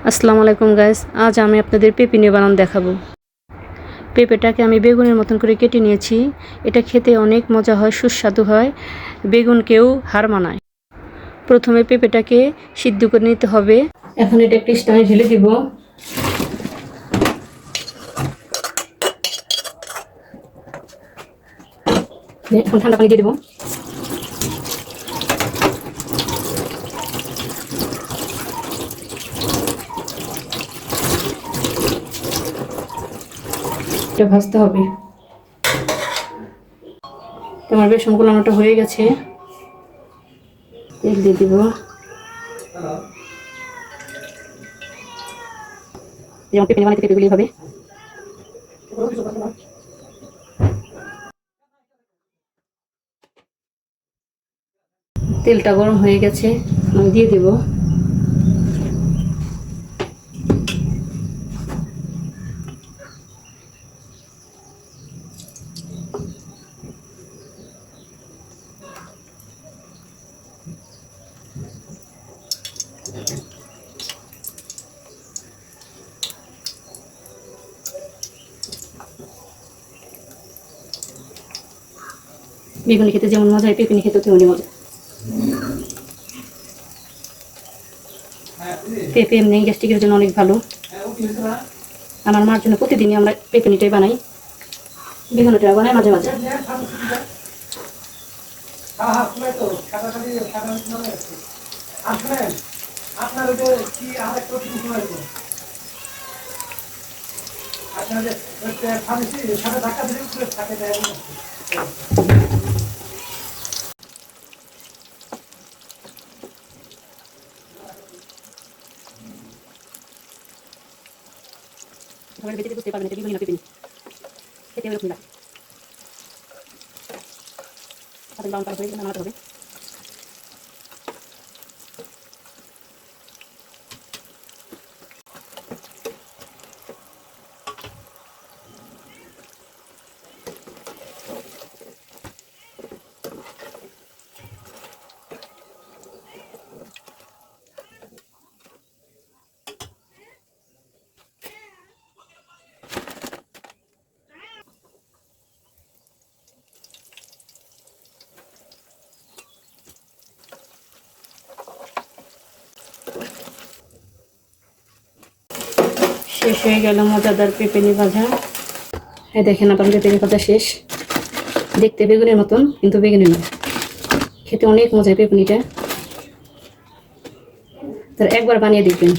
আসসালামু আলাইকুম গাইস, আজ আমি আপনাদের পেঁপে নিয়ে বানানো দেখাবো। পেঁপেটাকে আমি বেগুনের মতন করে কেটে নিয়েছি। এটা খেতে অনেক মজা হয়, সুস্বাদু হয়, বেগুনকেও হার মানায়। প্রথমে পেঁপেটাকে সিদ্ধ করে নিতে হবে। এখন এটা একটি স্ট্যান্ডে ঢেলে দিব। এখন ঠান্ডা পানি দিয়ে দেবো। এটা ভাজতে হবে। তোমার বেসন গোলানোটা হয়ে গেছে, তেল দিয়ে দিব। যেমন পেঁপে বানাইতে পেঁপেগুলি হবে। তেলটা গরম হয়ে গেছে, আমি দিয়ে দেব। বেগুনি খেতে যেমন মজা হয়, পেঁপে খেতে তেমনি মজা। পেঁপে এমনি গ্যাস্ট্রিকের জন্য অনেক ভালো। আমার মার জন্য প্রতিদিনই আমরা পেঁপেনিটাই বানাই, বেগুনিটা বানাই মাঝে মাঝে। বেঁচে বুঝতে পারবেন এটা বেগুনি না পেঁপে, খেতে এরকম লাগে। হাতের ব্রাউন কালার হয়ে গেলে নামাতে হবে। শেষ হয়ে গেল মজাদার পেঁপে ভাজা। এই দেখেন আপনার পেঁপে ভাজা শেষ। দেখতে বেগুনের মতন, কিন্তু বেগুনি না, খেতে অনেক মজা পেঁপেনিটা। তার একবার বানিয়ে দেখবেন।